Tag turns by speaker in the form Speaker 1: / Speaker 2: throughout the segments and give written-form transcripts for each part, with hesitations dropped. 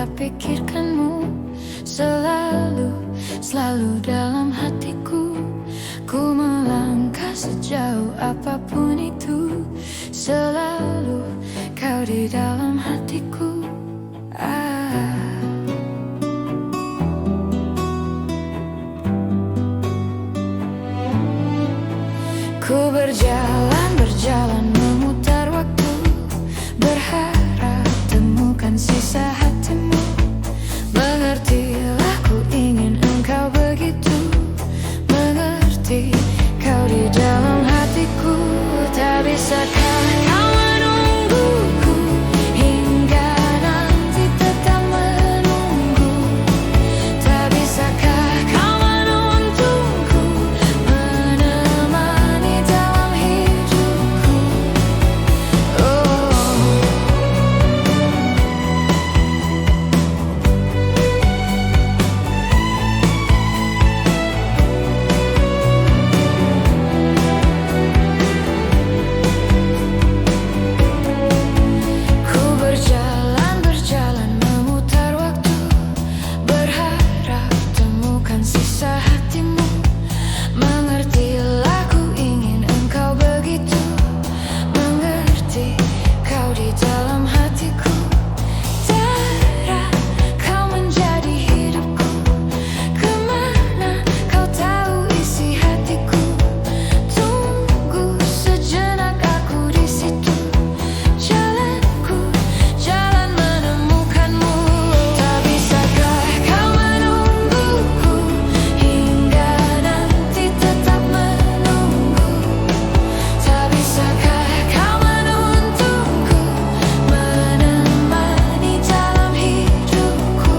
Speaker 1: tak pikirkanmu. Selalu dalam hatiku. Ku melangkah sejauh apapun itu. Selalu kau di dalam hatiku. Ku berjalan memutar waktu, berharap temukan sisa hatimu. Mengertilah, ku ingin engkau begitu mengerti. Kau di dalam hatiku. Tak bisakah kau menungguku hingga nanti tetap menunggu? Tak bisakah kau menuntunku, menemani dalam hidupku? Ku berjalan memutar waktu, berharap temukan sisa hatimu. Mengertilah, ku ingin engkau begitu mengerti. Kau di dalam hatiku. Tera, kau menjadi hidupku. Kemana kau tahu isi hatiku? Tunggu sejenak, aku di situ. Jalanku, jalan menemukanmu. Tak bisakah kau menungguku hingga nanti tetap menunggu? Tak bisakah kau menuntunku, menemani dalam hidupku?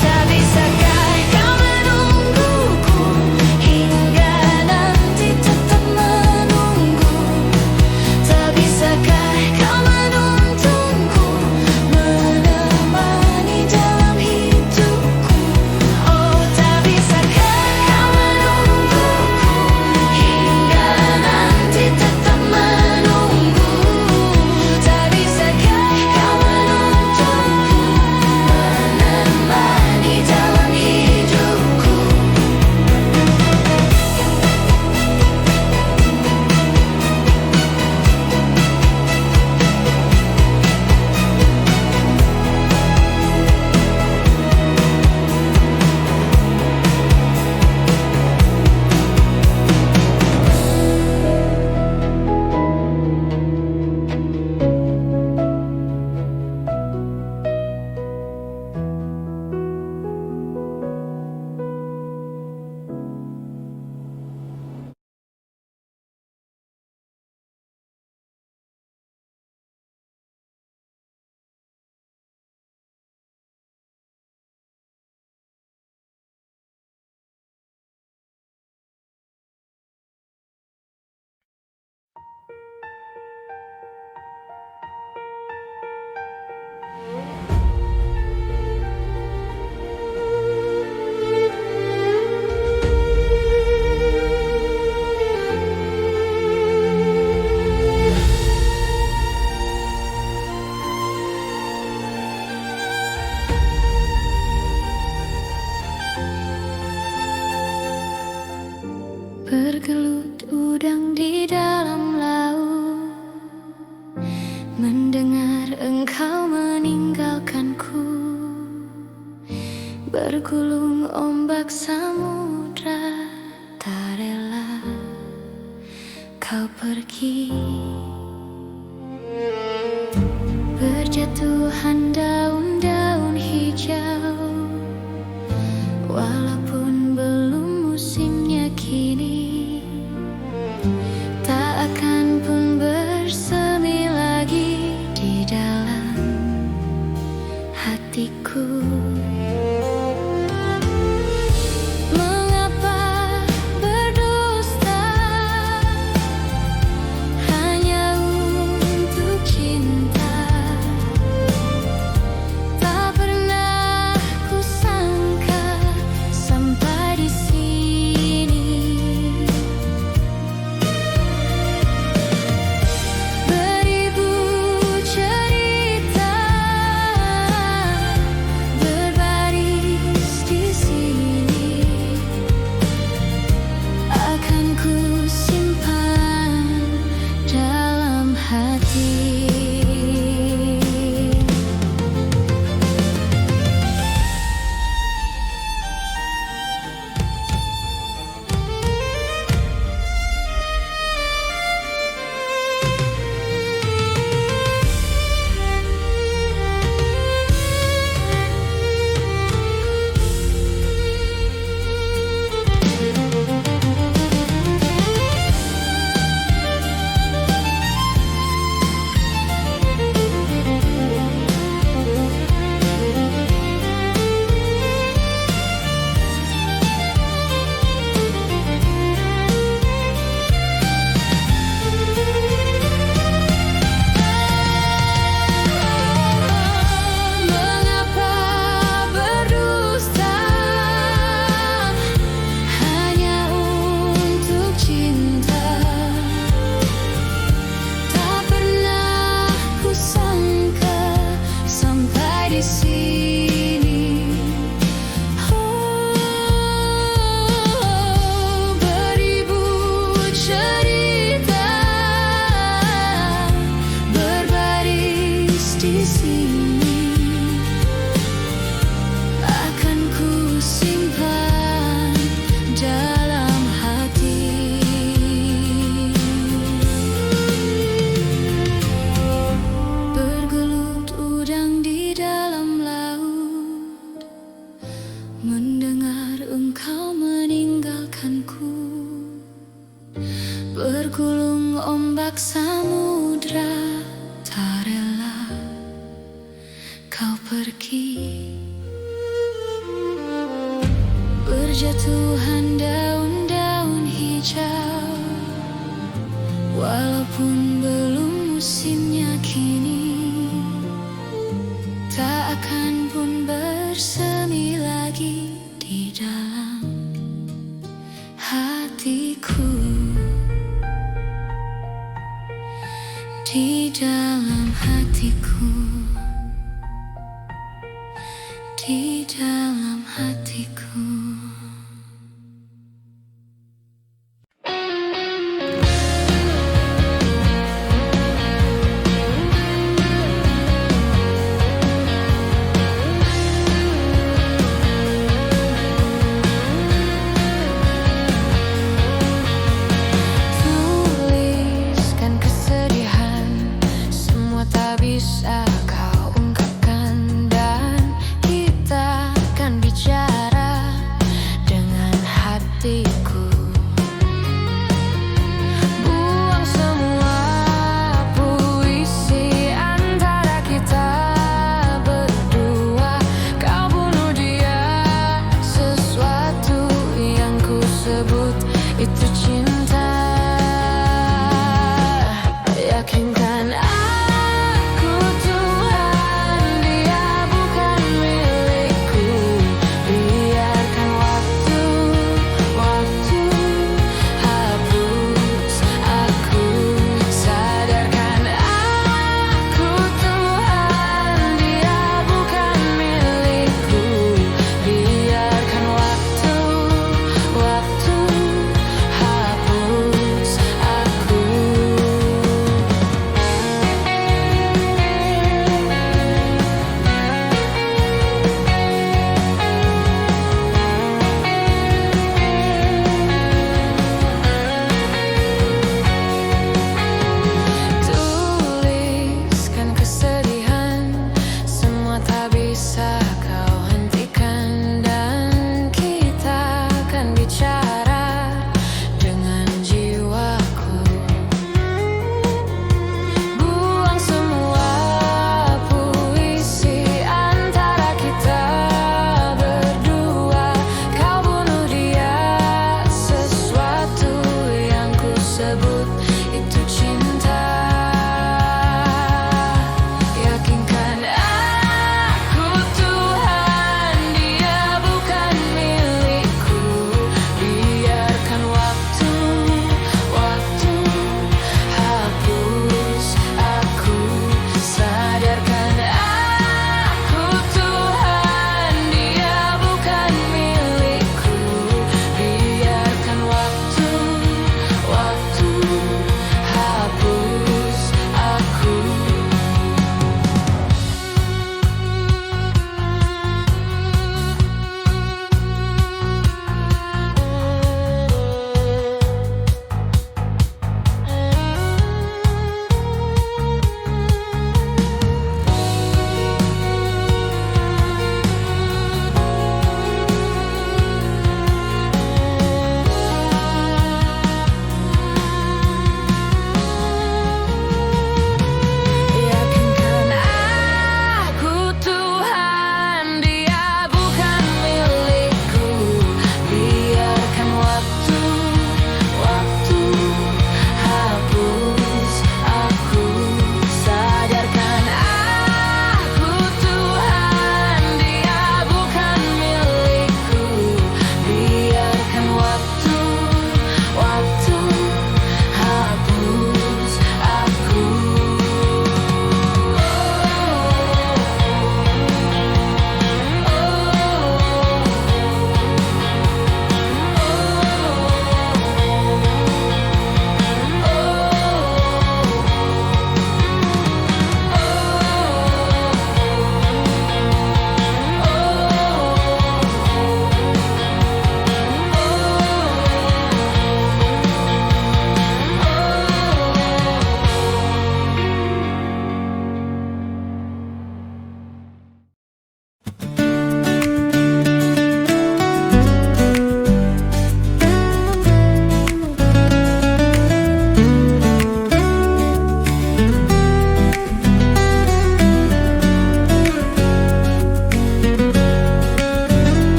Speaker 1: Tak bisakah kau menungguku hingga nanti tetap menunggu? Tak bisakah kau menuntunku, menemani dalam hidupku? Oh, tak bisakah kau menungguku hingga nanti tetap menunggu? Tak bisakah kau menuntunku, menemani dalam hidupku? Bergelut udang di dalam laut, mendengar engkau meninggalkanku. Bergulung ombak samudra, tak rela kau pergi. Berjatuhan daun-daun hijau hatiku. Mengapa berdusta hanya untuk cinta? Tak pernah kusangka sampai di sini. Beribu cerita berbaris di sini, akan ku simpan dalam hati. Mengapa berdusta hanya untuk cinta? Tak pernah kusangka sampai di sini. Beribu cerita berbaris di sini, akan ku simpan dalam hati. Bergelut udang di dalam laut, mendengar engkau meninggalkanku. Bergulung ombak samudra, tak rela kau pergi. Berjatuhan daun-daun hijau, walaupun belum musimnya kini, tak akan pun bersemi lagi di dalam hatiku. Di dalam hatiku, di dalam hatiku. Tuliskan kesedihan, semua tak bisa kau ungkapkan, dan kita akan bicara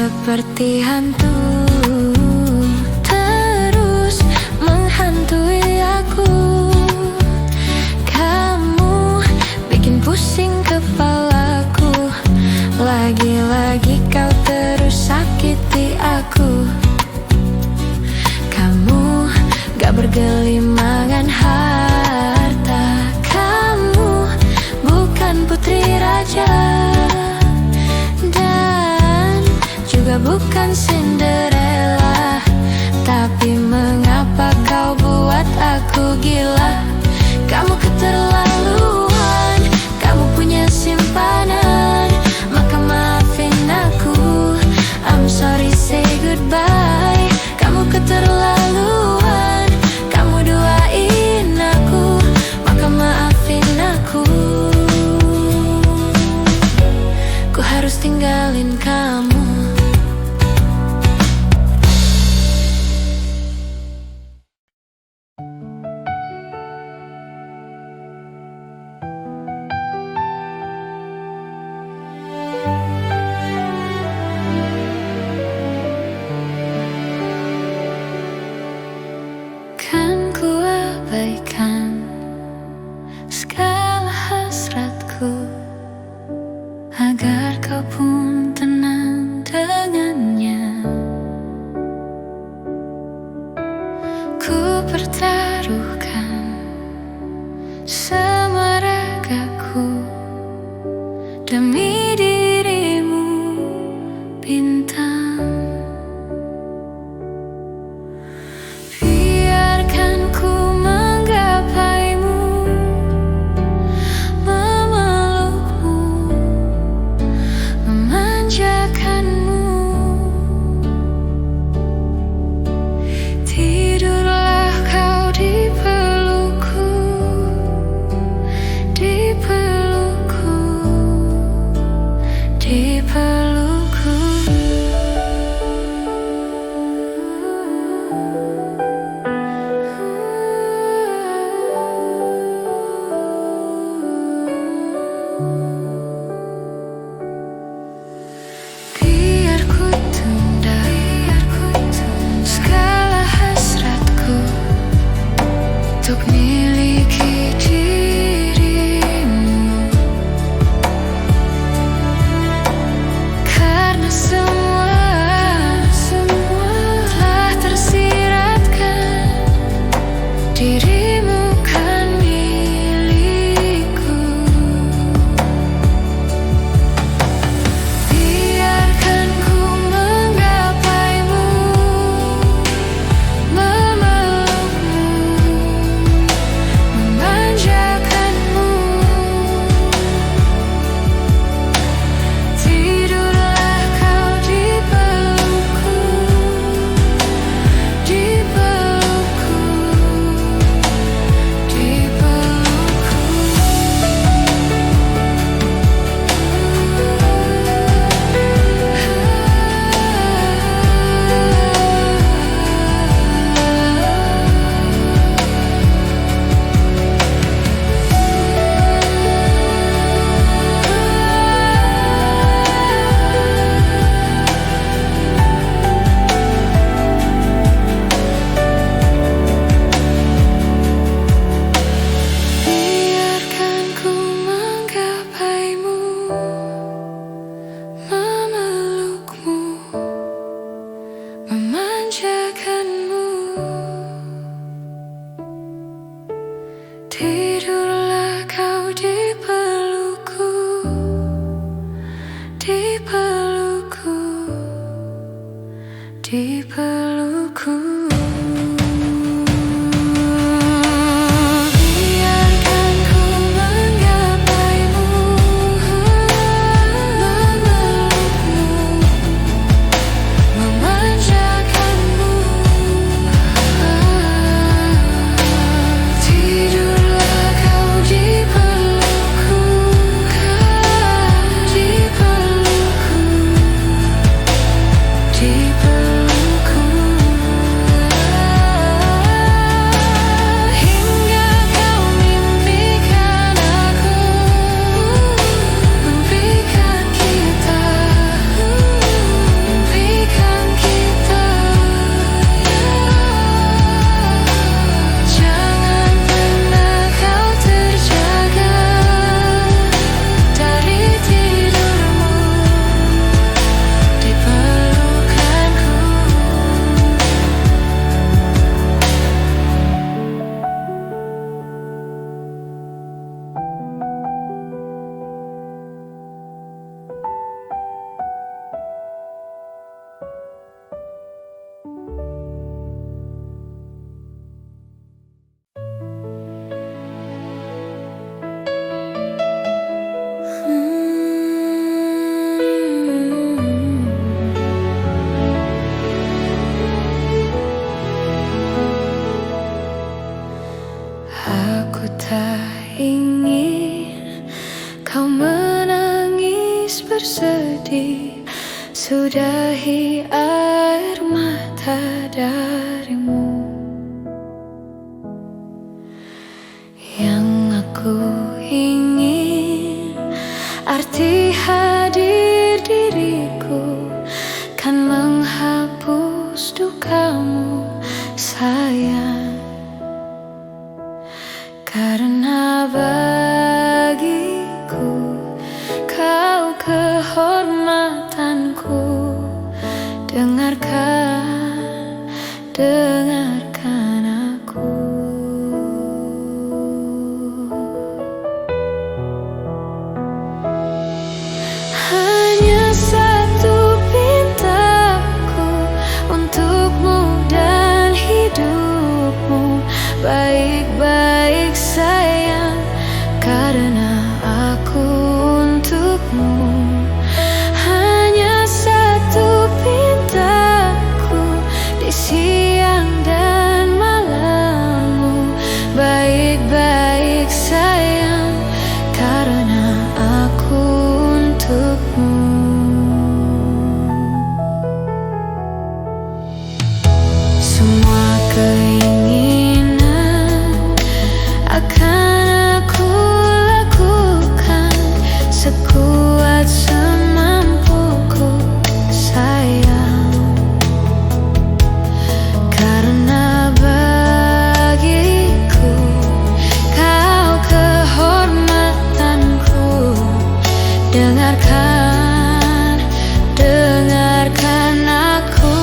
Speaker 1: seperti hantu, terus menghantui aku. Kamu bikin pusing kepalaku. Lagi-lagi kau terus sakiti aku. Kamu gak bergelimangan harta. Kamu bukan putri raja, dan juga bukan Cinderella. Tapi mengapa kau buat aku gila? Kamu keterlaluan, kamu punya simpanan. Maka maafin aku, I'm sorry, say goodbye. Kamu keterlaluan, kamu duain aku. Maka maafin aku, ku harus tinggalin kamu. Kan ku abaikan segala hasratku agar kau pun tenang dengannya. Ku pertaruhkan semua ragaku demi dirimu, bintang. Biarkan ku menggapaimu, memelukmu, memanjakanmu. Tidurlah kau di pelukku, di pelukku, di pelukku. Biar ku tunda segala hasratku untuk miliki dirimu. Karena semua telah tersiratkan, dirimu kan milikku. Biarkan ku menggapaimu, memelukmu, memanjakanmu. Tidurlah kau di pelukku, di pelukku, di pelukku. Biarkan ku menggapaimu, memelukmu, memanjakanmu. Tidurlah kau di pelukku, di pelukku, di pelukku. Biarkan ku menggapaimu, memelukmu, memanjakanmu. Tidurlah kau di pelukku, di pelukku, di pelukku. dari air mata darimu yang aku ingin. Arti hadir diriku kan menghapus dukamu sayang, karena bagiku kau kehormatanku. Dengarkan, dengarkan aku. Hanya satu pintaku untukmu dan hidupmu. Baik-baik sayang, karena aku untukmu. Hanya satu pintaku di siang dan malammu. Baik-baik sayang, karena aku untukmu. Semua keinginan akan aku lakukan sekuat semampuku sayang, karena bagiku kau kehormatanku. Dengarkan, dengarkan aku.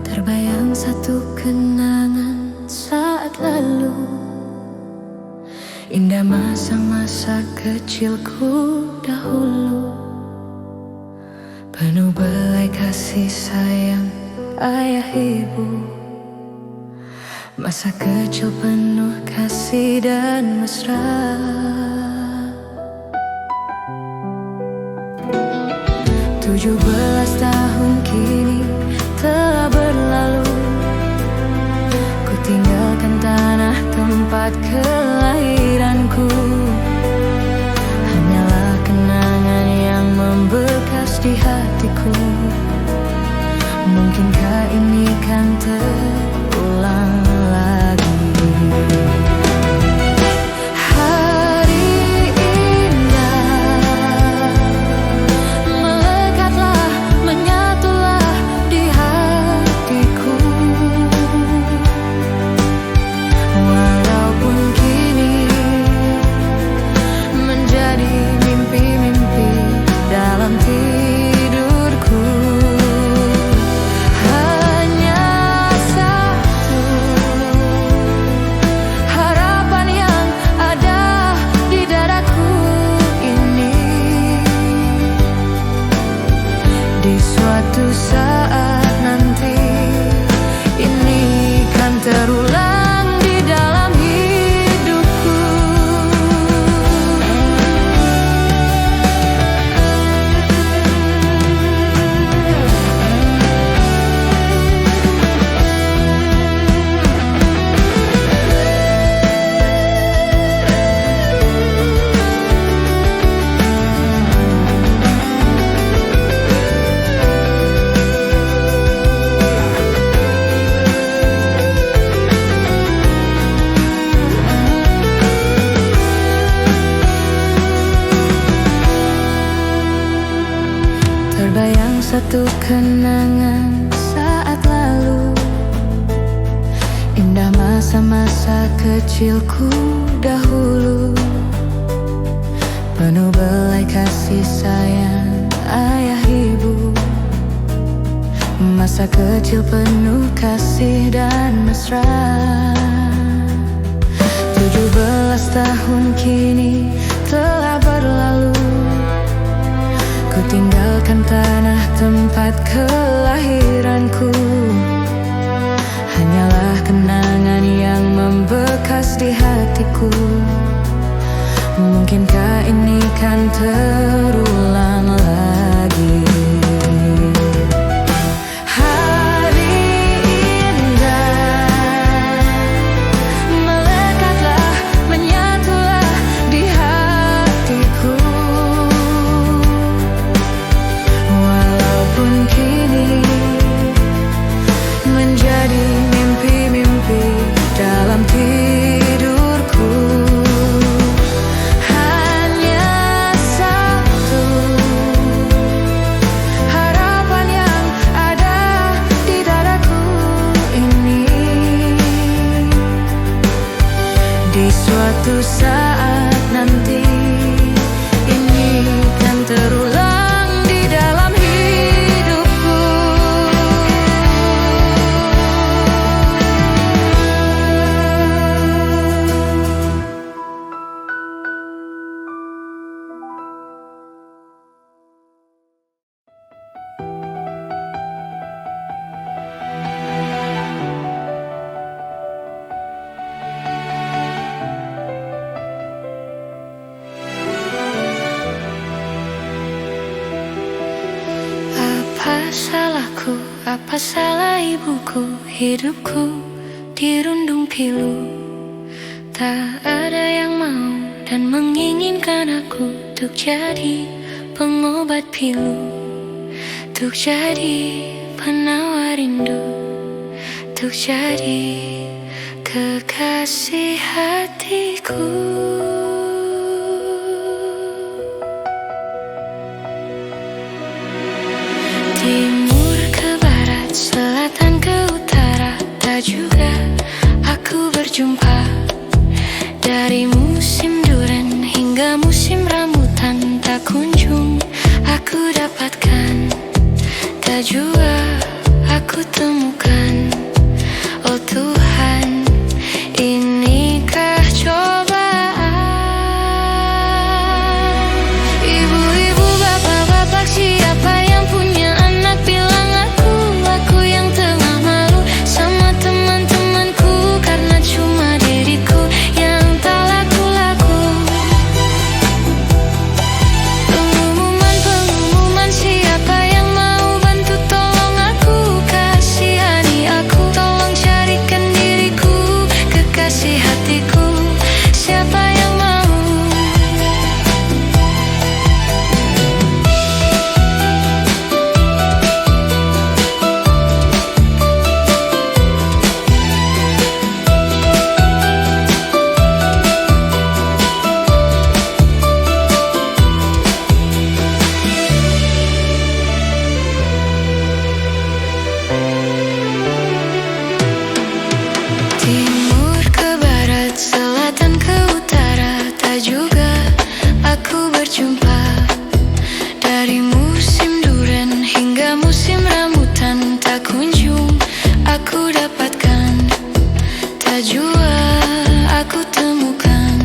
Speaker 1: Terbayang satu kenangan saat lalu, indah masa-masa kecilku dahulu, penuh belai kasih sayang ayah ibu. Masa kecil penuh kasih dan mesra. 17 tahun kini telah berlalu, ku tinggalkan tanah tempat kelahiranku. Hanyalah kenangan yang membekas di hatiku. Mungkinkah ini kan satu kenangan saat lalu, indah masa-masa kecilku dahulu, penuh belai kasih sayang ayah ibu. Masa kecil penuh kasih dan mesra. 17 tahun kini telah berlalu, ku tinggalkan tanah tempat kelahiranku. Hanyalah kenangan yang membekas di hatiku. Mungkinkah ini kan terulang lagi? Di suatu saat nanti ini kan terulang di dalam hidupku. Apa salahku, apa salah ibuku? Hidupku dirundung pilu. Tak ada yang mau dan menginginkan aku untuk jadi pengobat pilu, untuk jadi penawar rindu, untuk jadi kekasih hatiku. Timur ke barat, selatan ke utara, tak juga aku berjumpa. Dari musim duren hingga musim rambutan, tak kunjung aku dapatkan, tak juga aku temukan. Oh Tuhan, inikah cobaan? Ibu-ibu, bapak-bapak, siapa yang punya anak? Bilang aku yang tengah malu sama teman-temanku, karena cuma diriku yang tak laku-laku. Pengumuman, siapa yang mau bantu? Tolong aku, kasihani aku. Tolong carikan diriku kekasih hatiku. Siapa yang mau? Timur ke barat, selatan ke utara, tak juga aku berjumpa. Dari musim duren hingga musim rambutan, tak kunjung aku dapatkan, tak juga aku temukan.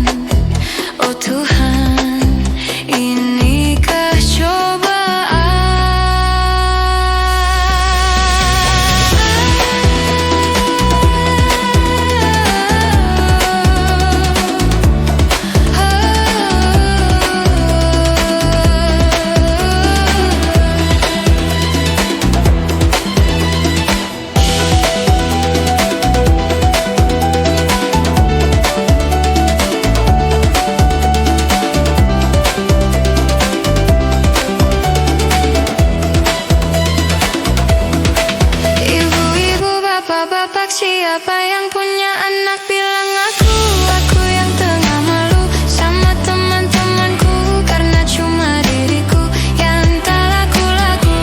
Speaker 1: Oh Tuhan, inikah cobaan? Ibu-ibu, bapak-bapak, siapa yang punya anak? Bilang aku yang tengah malu sama teman-temanku, karena cuma diriku yang tak laku-laku.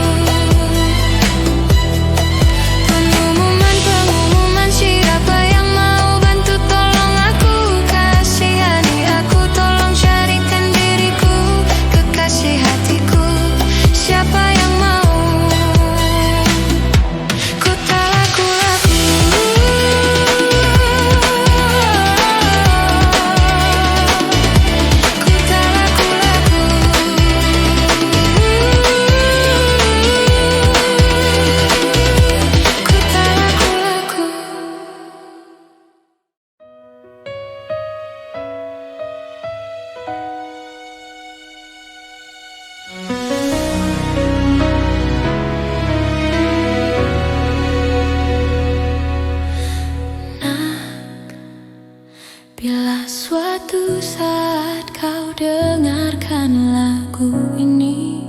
Speaker 1: Bila suatu saat kau dengarkan lagu ini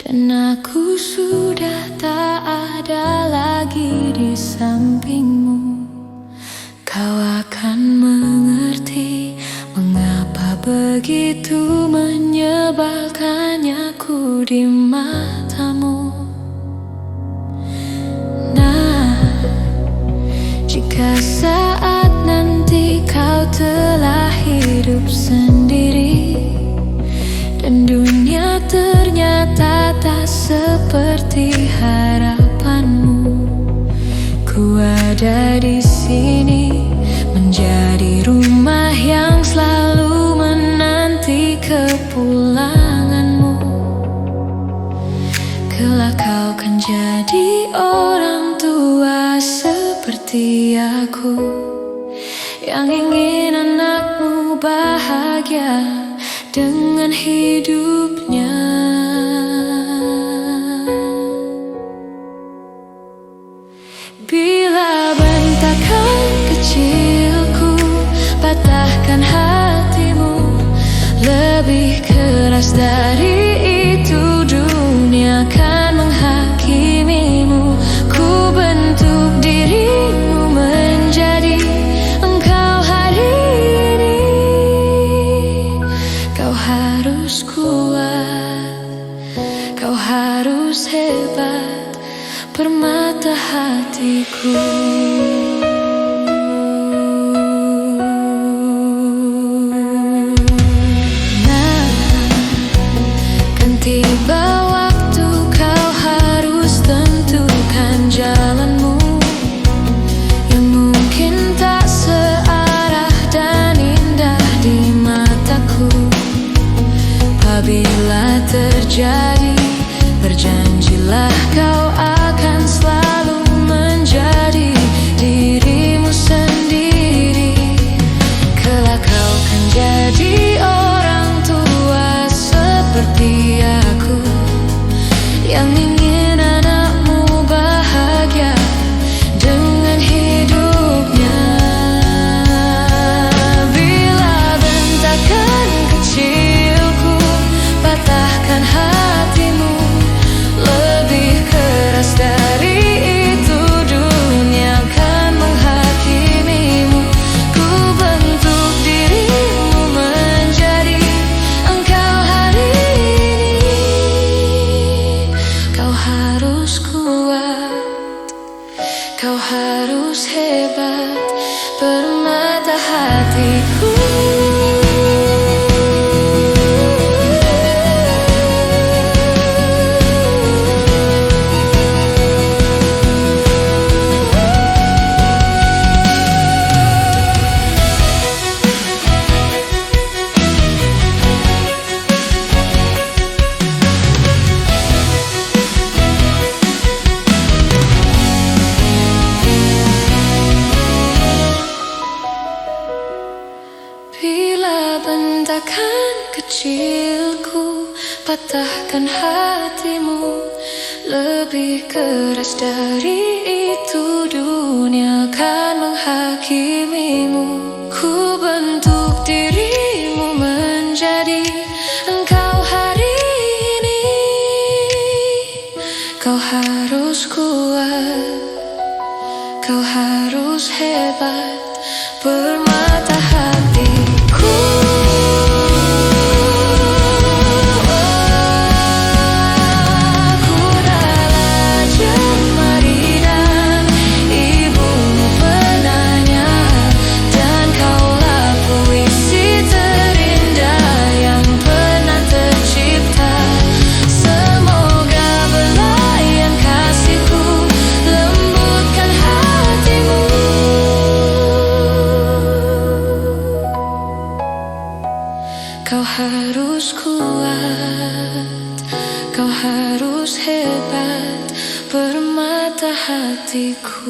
Speaker 1: dan aku sudah tak ada lagi di sampingmu, kau akan mengerti mengapa begitu menyebalkannya aku di matamu. Nah, jika saat nanti kau telah hidup sendiri dan dunia ternyata tak seperti harapanmu, ku ada di sini menjadi rumah yang selalu menanti kepulanganmu. Kelak kau kan jadi orang tua seperti aku, yang ingin anakmu bahagia dengan hidupnya. Bila bentakan kecilku patahkan hatimu, lebih keras dari itu dunia akan menghakimimu. Ku bentuk dirimu menjadi engkau hari ini. Kau harus kuat, kau harus hebat, permata hatiku. Nah, kan tiba waktu kau harus tentukan jalanmu, yang mungkin tak searah dan indah di mataku. Apabila terjadi, berjanjilah kau akan selalu menjadi dirimu sendiri. Kelak kau kan jadi orang tua seperti aku, yang ingin anakmu bahagia dengan hidupnya. Bila bentakan kecilku patahkan hatimu, lebih keras dari itu dunia akan menghakimimu. Ku bentuk dirimu menjadi engkau hari ini. Kau harus kuat, kau harus hebat, permata hatiku. Bila bentakan kecilku patahkan hatimu, lebih keras dari itu dunia akan menghakimimu. Ku bentuk dirimu menjadi engkau hari ini. Kau harus kuat, kau harus hebat, permata hatiku. Aku adalah jemari dan ibumu penanya, dan kaulah puisi terindah yang pernah tercipta. Semoga belayan kasihku lembutkan hatimu. Kau harus kuat, kau harus hebat, permata hatiku.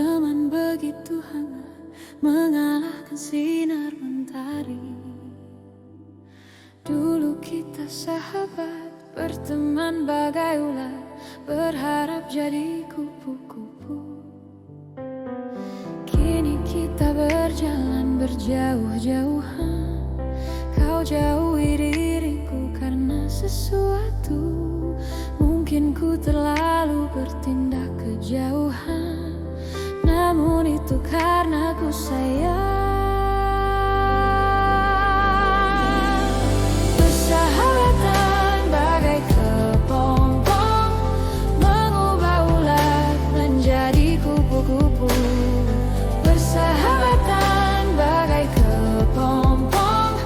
Speaker 1: teman begitu hangat, mengalahkan sinar mentari. Dulu kita sahabat, berteman bagai ular, berharap jadi kupu-kupu. Kini kita berjalan berjauh-jauhan, kau jauhi diriku karena sesuatu. Mungkin ku terlalu bertindak kejauhan, namun itu karena ku sayang. Persahabatan bagai kepompong, mengubah ulat menjadi kupu-kupu. Persahabatan bagai kepompong,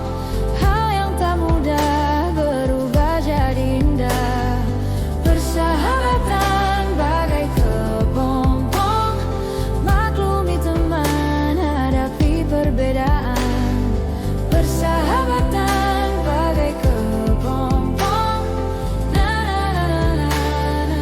Speaker 1: hal yang tak mudah berubah jadi indah. Persahabatan bagai kepompong, maklumi teman, hadapi perbedaan. Persahabatan bagai kepompong, na na na na na na na.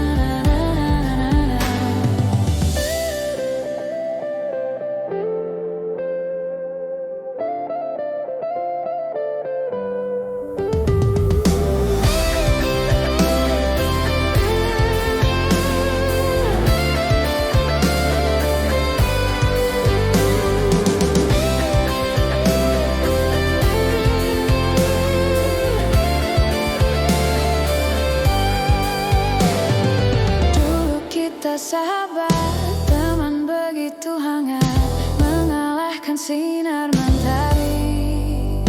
Speaker 1: Dulu kita sahabat, teman begitu hangat, mengalahkan sinar mentari.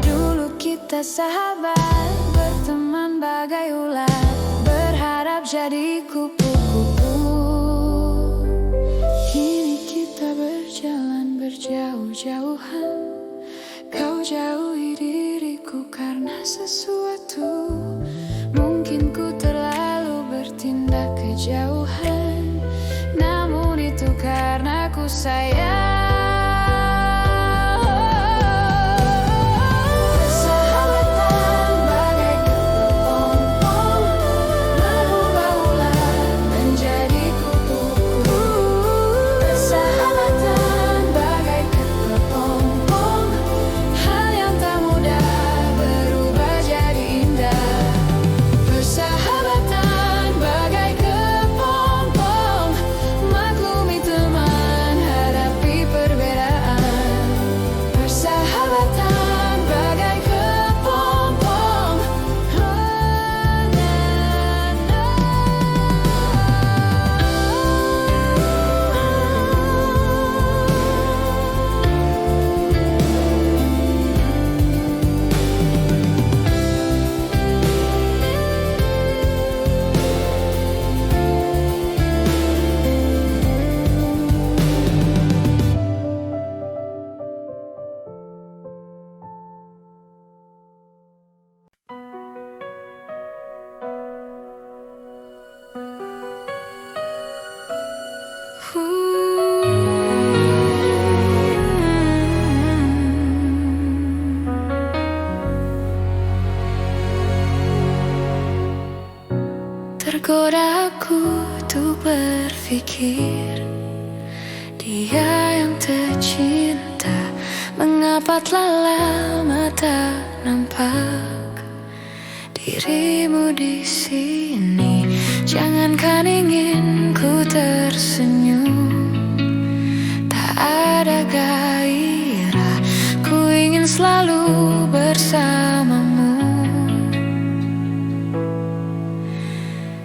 Speaker 1: Dulu kita sahabat, berteman bagai ulat, berharap jadi kupu-kupu. Kini kita berjalan berjauh-jauhan, kau jauhi diriku karena sesuatu. Mungkin ku terlalu bertindak kejauhan, namun itu karena ku sayang. Persahabatan bagai kepompong, mengubah ulat menjadi kupu-kupu. Persahabatan bagai kepompong, hal yang tak mudah berubah jadi indah. Persahabatan bagai kepompong, maklumi teman, hadapi perbedaan. Persahabatan bagai kepompong, oh, na, na. Tergoda aku untuk berpikir, dia yang tercinta, mengapa telah lama tak nampak dirimu di sini. Jangankan ingin ku tersenyum, tak ada gairah, ku ingin selalu bersamamu.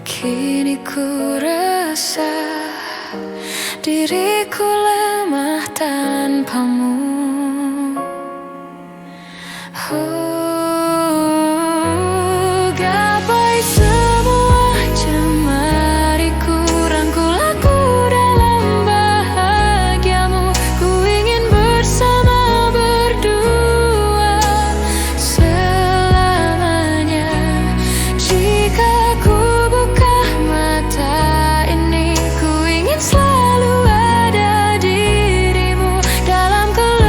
Speaker 1: Kini ku rasa diriku lemah tanpamu. Oh, gapai semua cemariku, rangkul aku dalam bahagiamu. Ku ingin bersama berdua selamanya. Jika ku buka mata ini, ku ingin selalu ada dirimu dalam keluarga.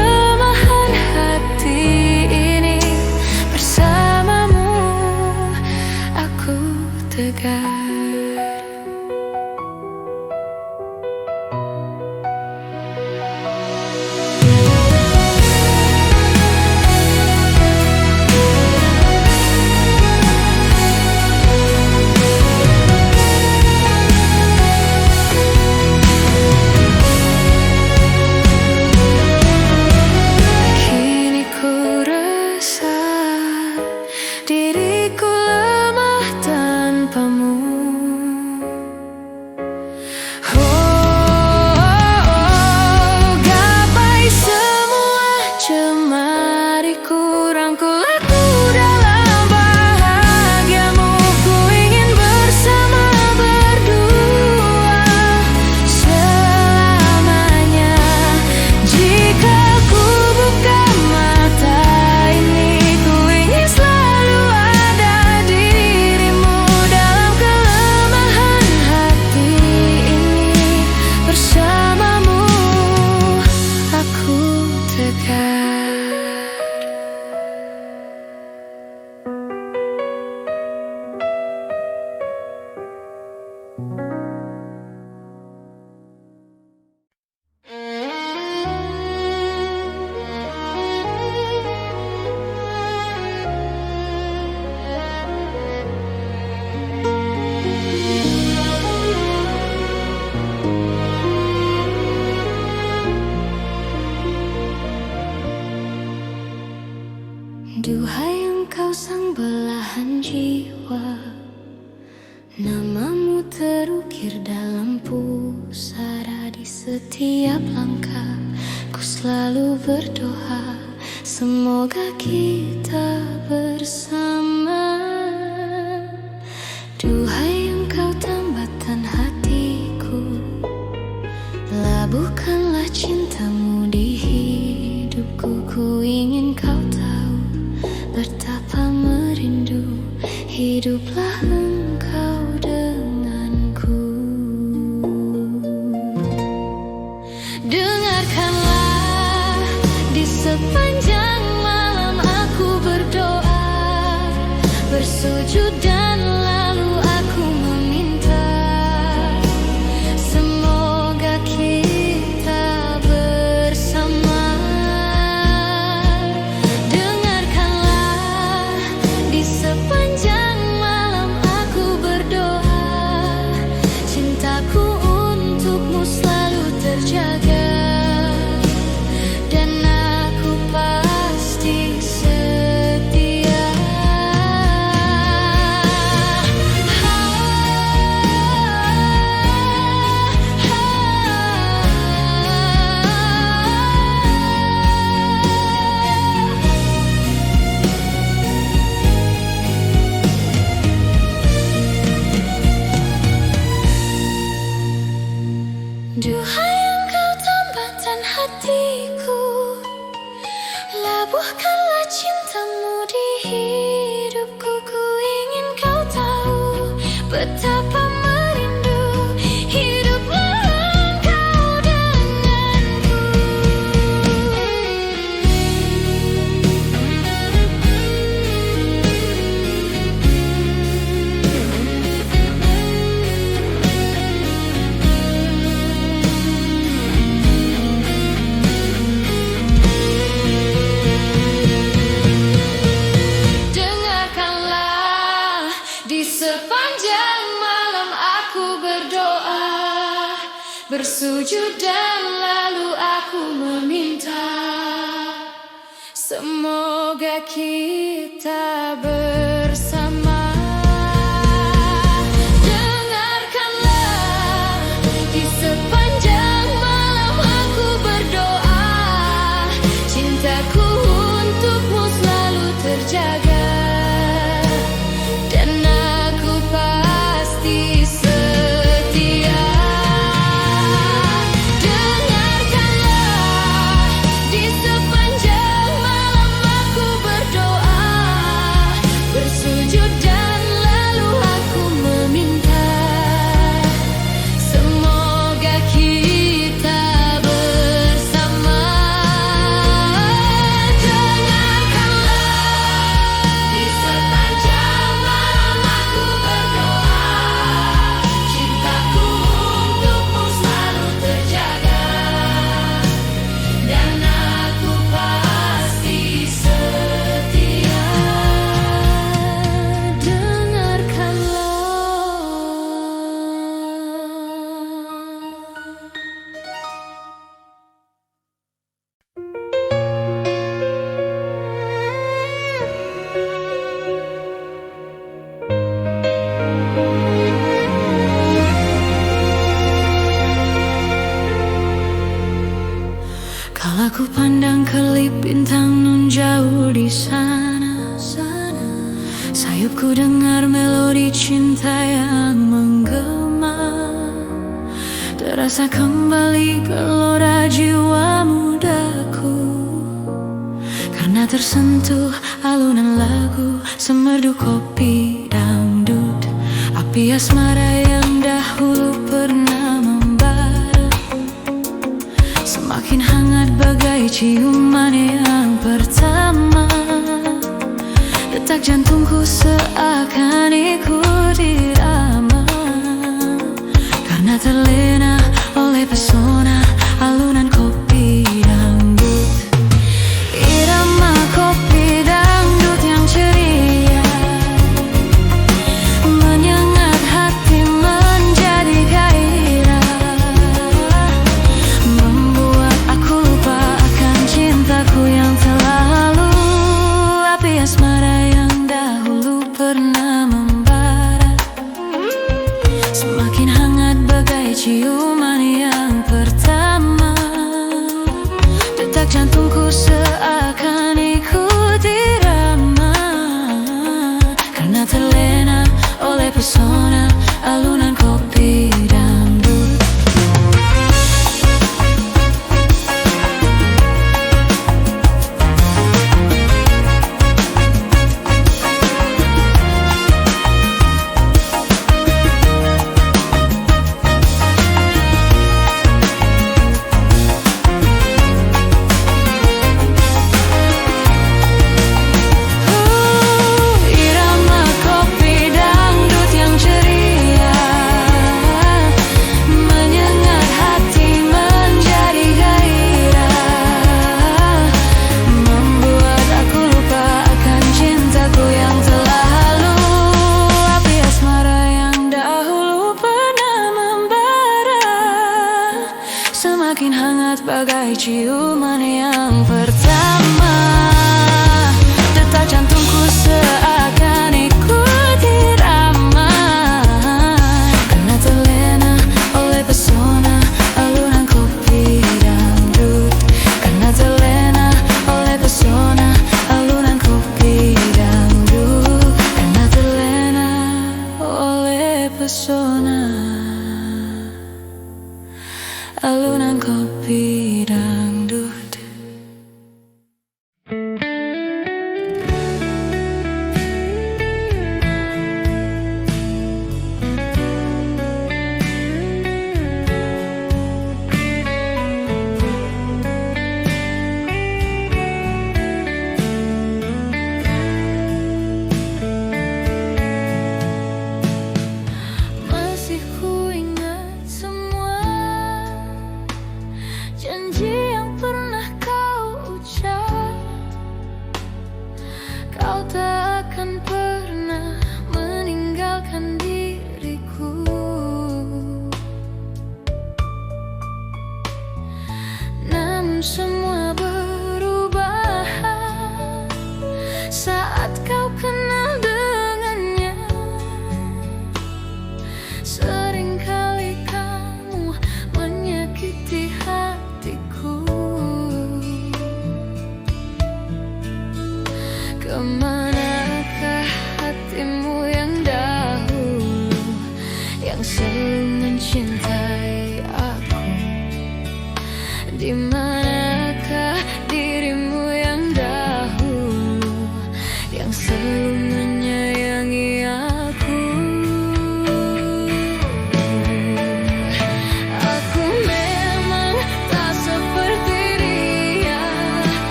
Speaker 1: jiwa. Namamu terukir dalam pusara, di setiap langkah ku selalu berdoa, semoga kita bersama. Duhai engkau tambatan hatiku, labuhkanlah cintamu di hidupku. Ku ingin kau tahu betapa merindu hiduplah engkau denganku. Dengarkanlah, di sepanjang malam aku berdoa, bersujud dan lalu aku meminta, semoga kita bersama. Dengarkanlah, di sepanjang malam aku berdoa, cintaku untukmu selalu terjaga, dan aku pasti setia. Duhai engkau tambatan hatiku, labuhkanlah cintamu di hidupku. Ku ingin kau tahu betapa merindu hiduplah engkau denganku. Dengarkanlah, di sepanjang malam aku berdoa, bersujud dan lalu aku meminta, semoga kita bersama. Dengarkanlah, di sepanjang malam aku berdoa, cintaku untukmu selalu terjaga, dan aku pasti setia. Dengarkanlah, di sepanjang malam aku berdoa, bersujud dan lalu aku meminta, semoga kita bersama. Dengarkanlah, di sepanjang malam aku berdoa, cintaku untukmu selalu terjaga, dan aku pasti setia. Dengarkanlah. Kalau ku pandang kelip bintang nun jauh di sana, sayupku dengar melodi cinta yang menggema, terasa kembali gelora jiwa mudaku, karena tersentuh alunan lagu semerdu kopi dangdut, api asmara yang dahulu pernah membara, semakin hangat bagai ciuman yang pertama. Detak jantungku seakan ikut irama, karena terlena oleh pesona alunan kopi dangdut. Irama kopi dangdut yang ceria menyengat hati menjadi gairah, membuat aku lupa akan cintaku yang telah lalu, api asmara yang dahulu pernah membara. semakin hangat bagai ciuman yang pertama. Detak jantungku seakan ikut irama, karena terlena oleh pesona alunan kopi dangdut. Karena terlena oleh pesona alunan kopi dangdut. Karena terlena oleh pesona alunan kopi dangdut. Masih ku ingat semua janji yang pernah kau ucap. Kau tak akan pernah meninggalkan diriku. Namun semua berubah saat kau kenal dengannya. Seringkali kamu menyakiti hatiku. Kemanakah hatimu yang dahulu, yang selalu mencintai aku? Di manakah dirimu yang dahulu, yang selalu menyayangi aku? Aku memang tak seperti dia,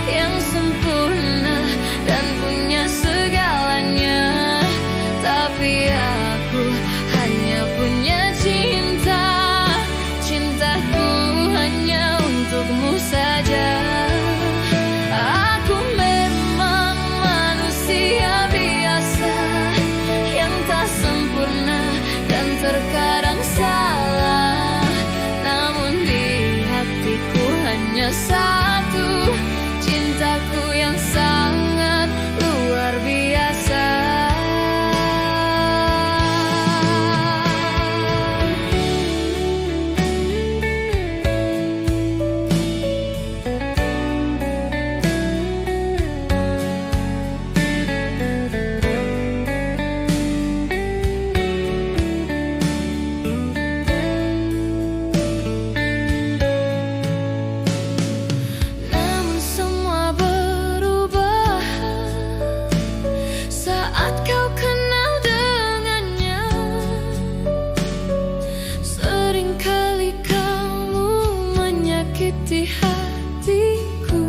Speaker 1: yang sempurna dan punya segalanya. Tapi aku hanya punya cinta. Cintaku hanya untukmu saja. Aku memang manusia biasa, yang tak sempurna dan terkadang salah. Namun di hatiku hanya satu, cintaku yang sangat luar biasa. Namun semua berubah saat kau kenal dengannya. Seringkali kamu menyakiti hatiku.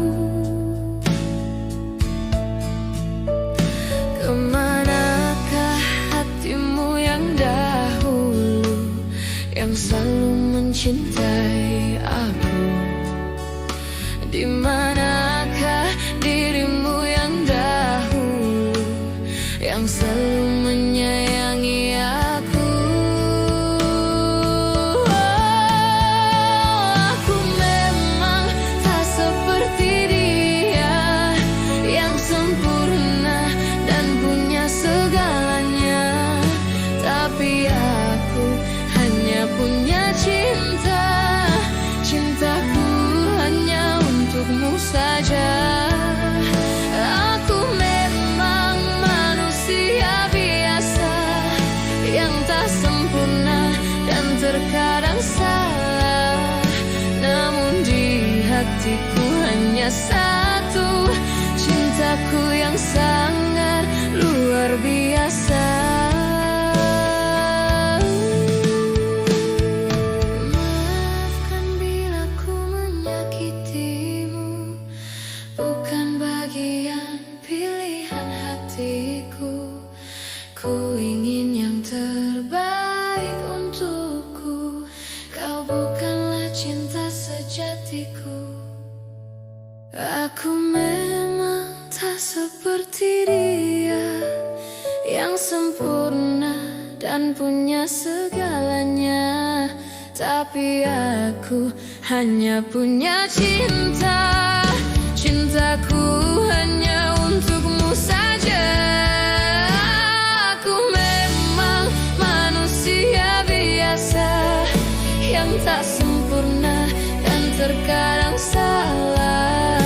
Speaker 1: Kemanakah hatimu yang dahulu, yang selalu mencintai aku? Di manakah dirimu yang dahulu, yang selalu menyayangi aku? Aku memang tak seperti dia, yang sempurna dan punya segalanya. Tapi aku hanya punya cinta. Cintaku hanya untukmu saja. Aku memang manusia biasa, yang tak sempurna dan terkadang salah. Namun di hatiku hanya satu, cintaku yang sangat luar biasa. Maafkan bila ku menyakitimu, bukan bagian pilihan hatiku. Ku ingin yang terbaik untukku. Kau bukanlah cinta sejatiku. Aku memang tak seperti dia, yang sempurna dan punya segalanya. Tapi aku hanya punya cinta. Cintaku hanya untukmu saja. Aku memang manusia biasa yang tak sempurna dan terkadang salah.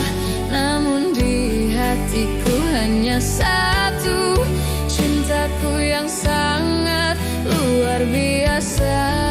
Speaker 1: Namun di hatiku hanya satu, cintaku yang sangat luar biasa.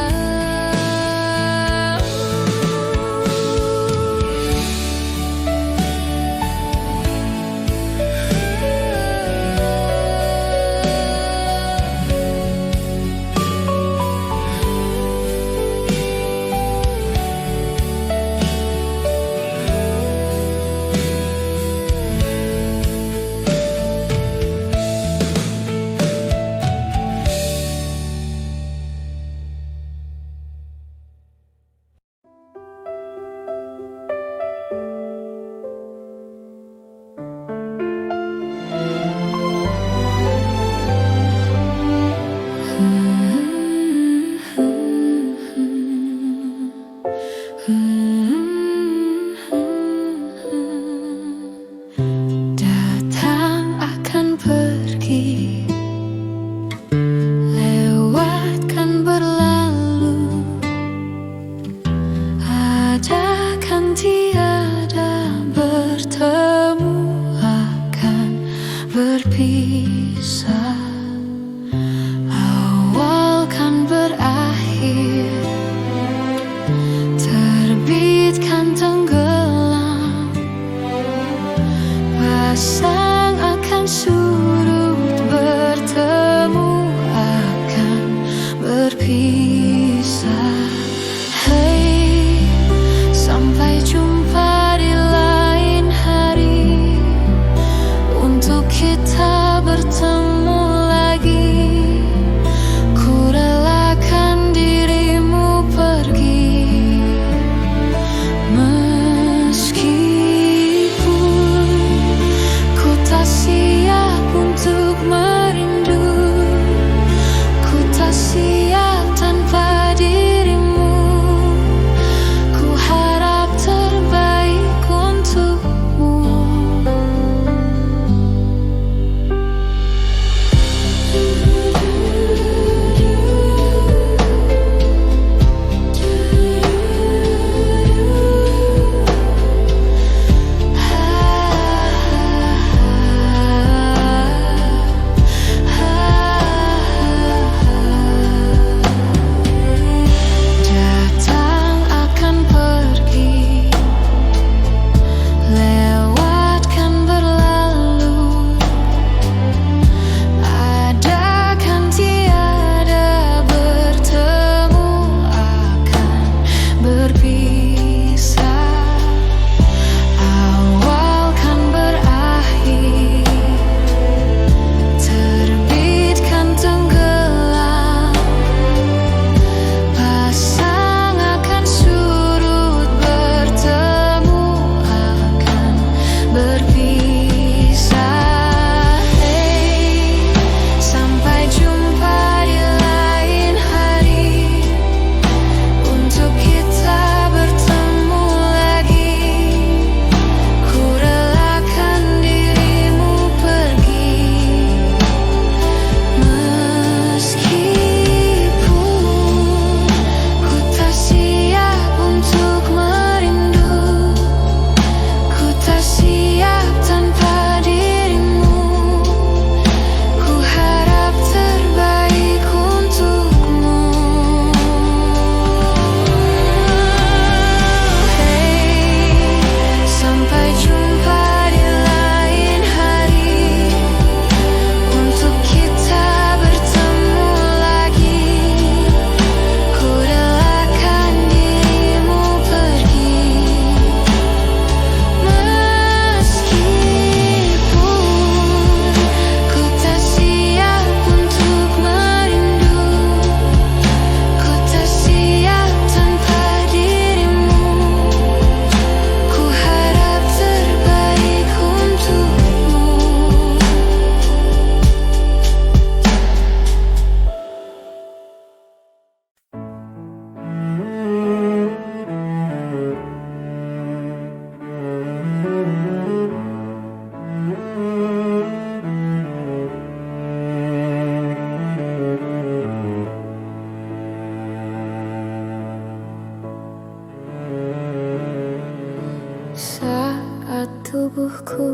Speaker 1: Saat tubuhku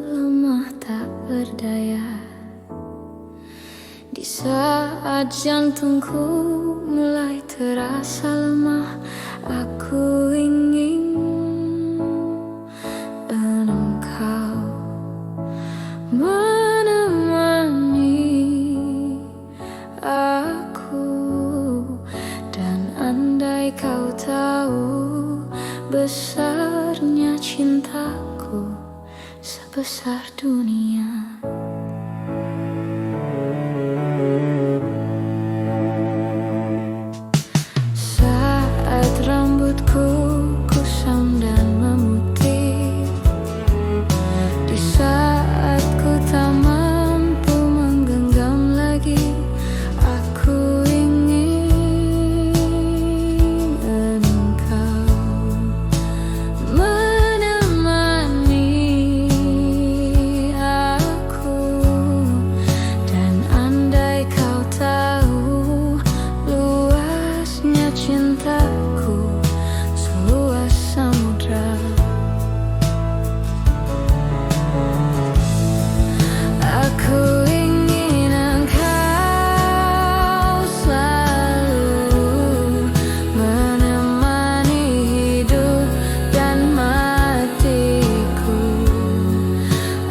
Speaker 1: lemah tak berdaya, di saat jantungku mulai terasa lemah, aku ingin engkau menemani aku. Dan andai kau tahu besarnya cintaku sebesar dunia, saat rambutku kusam dan memutih, di saat ku tak mampu menggenggam lagi, aku ingin engkau menemani aku. Dan andai kau tahu luasnya cintaku seluas samudra, aku ingin engkau selalu menemani hidup dan matiku.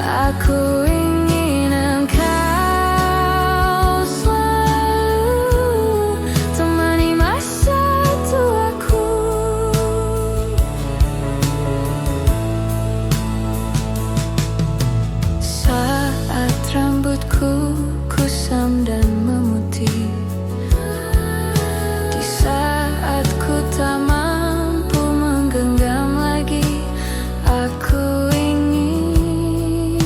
Speaker 1: Aku ingin engkau selalu temani masa tuaku. Saat rambutku kusam dan memutih, di saat ku tak mampu menggenggam lagi, aku ingin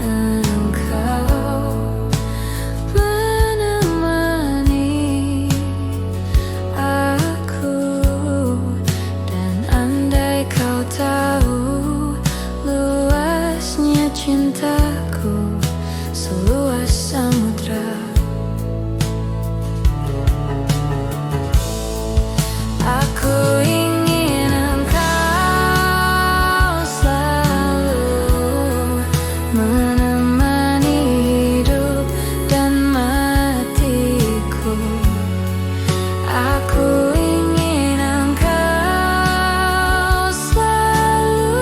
Speaker 1: engkau menemani aku. Dan andai kau tahu luasnya cintaku seluas samudra, aku ingin engkau selalu menemani hidup dan matiku. Aku ingin engkau selalu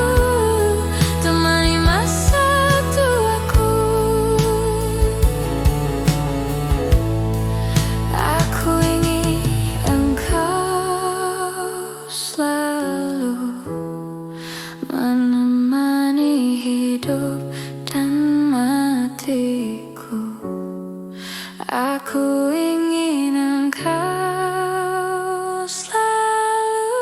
Speaker 1: temani masa tuaku. Aku ingin engkau selalu menemani hidup dan matiku. Aku ingin engkau selalu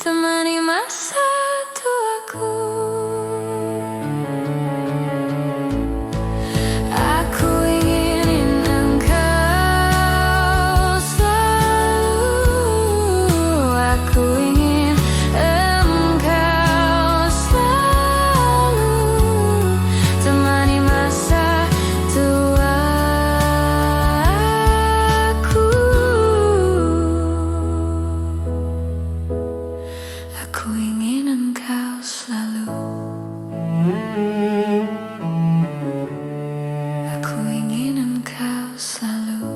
Speaker 1: temani masa tuaku. Aku ingin engkau selalu, aku ingin engkau selalu temani masa tuaku. Aku ingin engkau selalu, aku ingin engkau selalu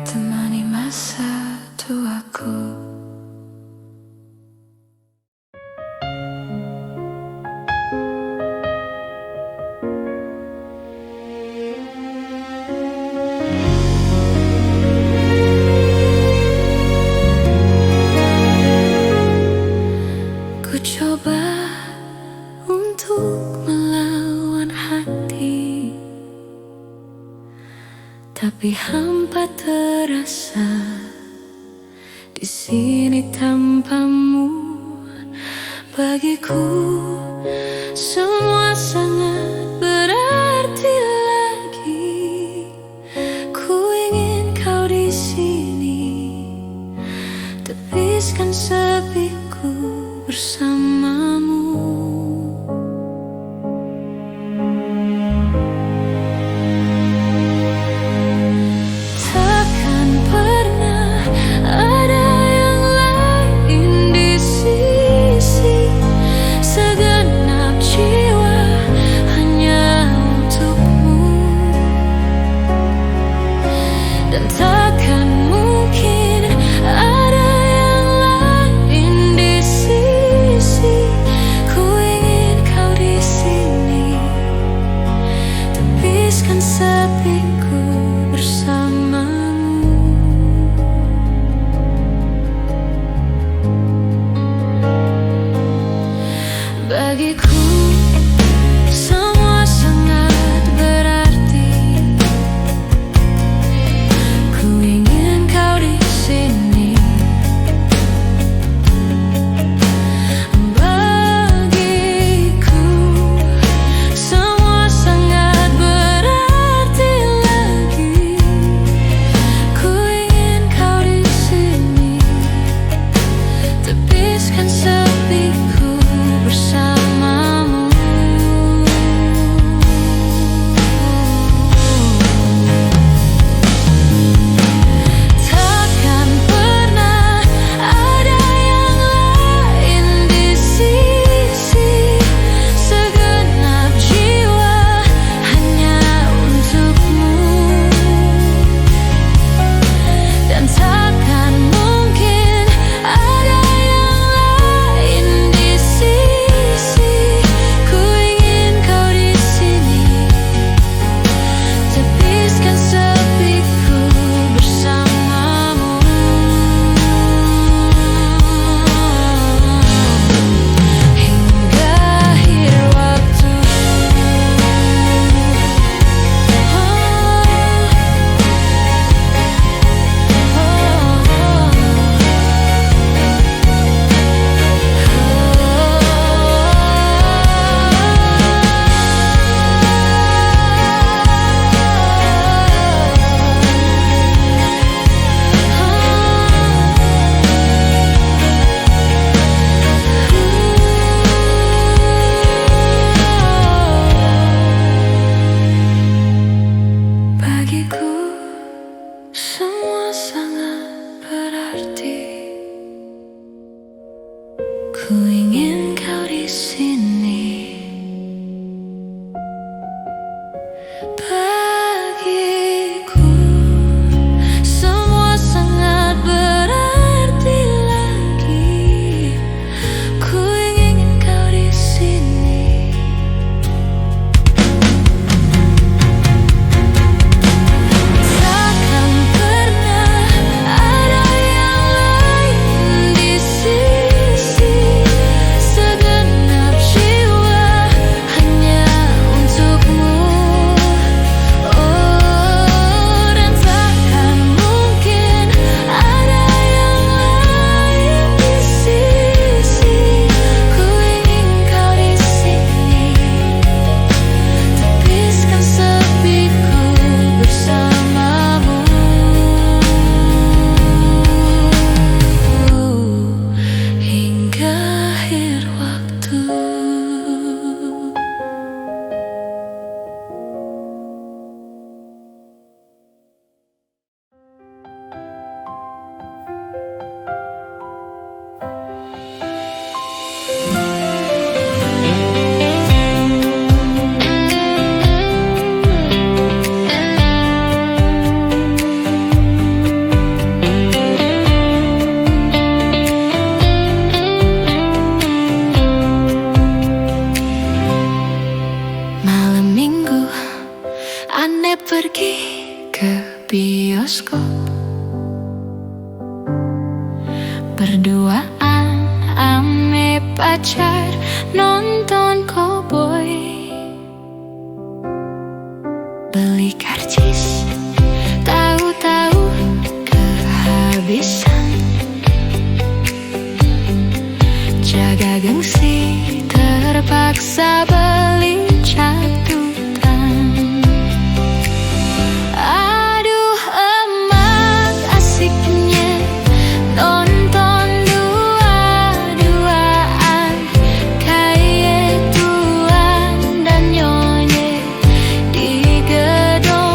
Speaker 1: temani masa tuaku. Ku coba untuk melawan hati, tapi hampa terasa di sini tanpamu. Bagiku semua sangat berarti lagi. Ku ingin kau di sini, tepiskan sepiku bersamamu. Takkan pernah ada Ku ingin kau di sini. Bagiku semua sangat berarti lagi. Ku ingin kau di sini. Takkan pernah ada yang lain di sisi. Segenap jiwa hanya untukmu. Oh, dan takkan mungkin ada yang lain di sisi. Ku ingin kau di sini. Tepiskan sepiku bersamamu hingga akhir waktu. Malam minggu aneh pergi ke bioskop. Berduaan ame pacar nonton cowboy. Beli karcis tahu-tahu kehabisan. Jaga gengsi terpaksa beli catatan. Aduh emak asiknya nonton dua-duaan kayak tuan dan nyonya di gedung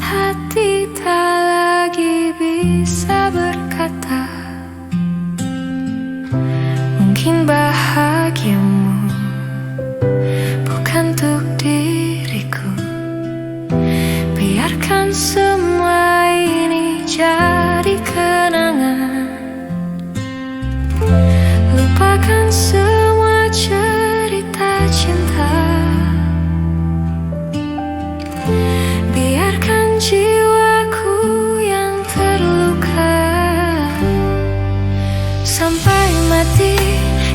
Speaker 1: hati tak lagi bisa berkata. Mungkin bahagiamu bukan untuk diriku. Biarkan semua ini jadi kenangan. Lupakan semua cerita cinta. Biarkan jiwaku yang terluka. Sampai mati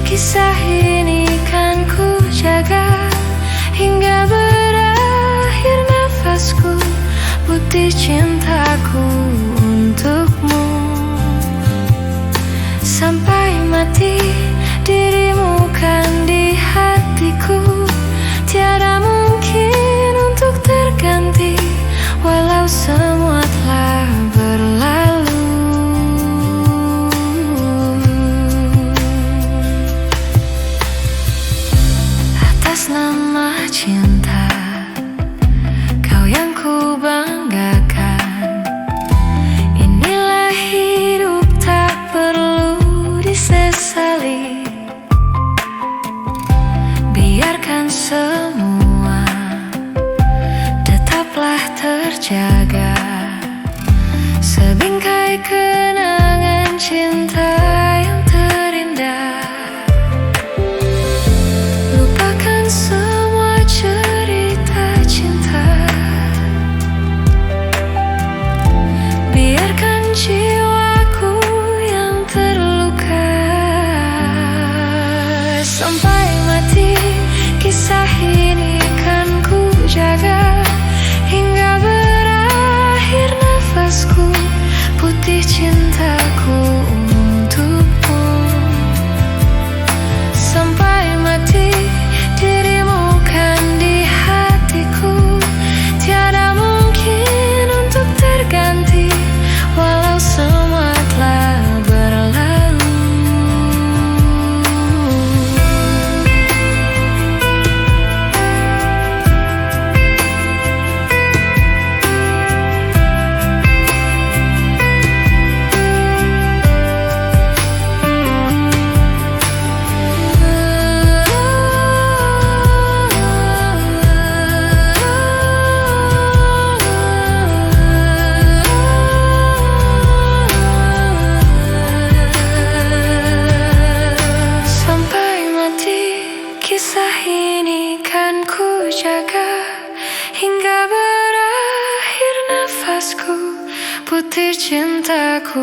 Speaker 1: kisah ini kan ku jaga. Hingga berakhir nafasku, putih cintaku untukmu. Sampai mati dirimu kan di hatiku. Tiada mungkin untuk terganti, walau semua telah berlalu. Atas nama cinta, kau yang ku banggakan. Inilah hidup tak perlu disesali. Biarkan semua tetaplah terjaga. Sebingkai kenangan cinta yang terindah. Lupakan semua cerita cinta. Biarkan jiwaku yang terluka. Sampai mati kisah ini kan ku jaga. Hingga berakhir nafasku, putih cintaku untukmu. Sampai mati dirimu kan di hatiku. Tiada mungkin untuk terganti, walau semua telah berlalu. Kisah ini kan ku jaga. Hingga berakhir nafasku, putih cintaku.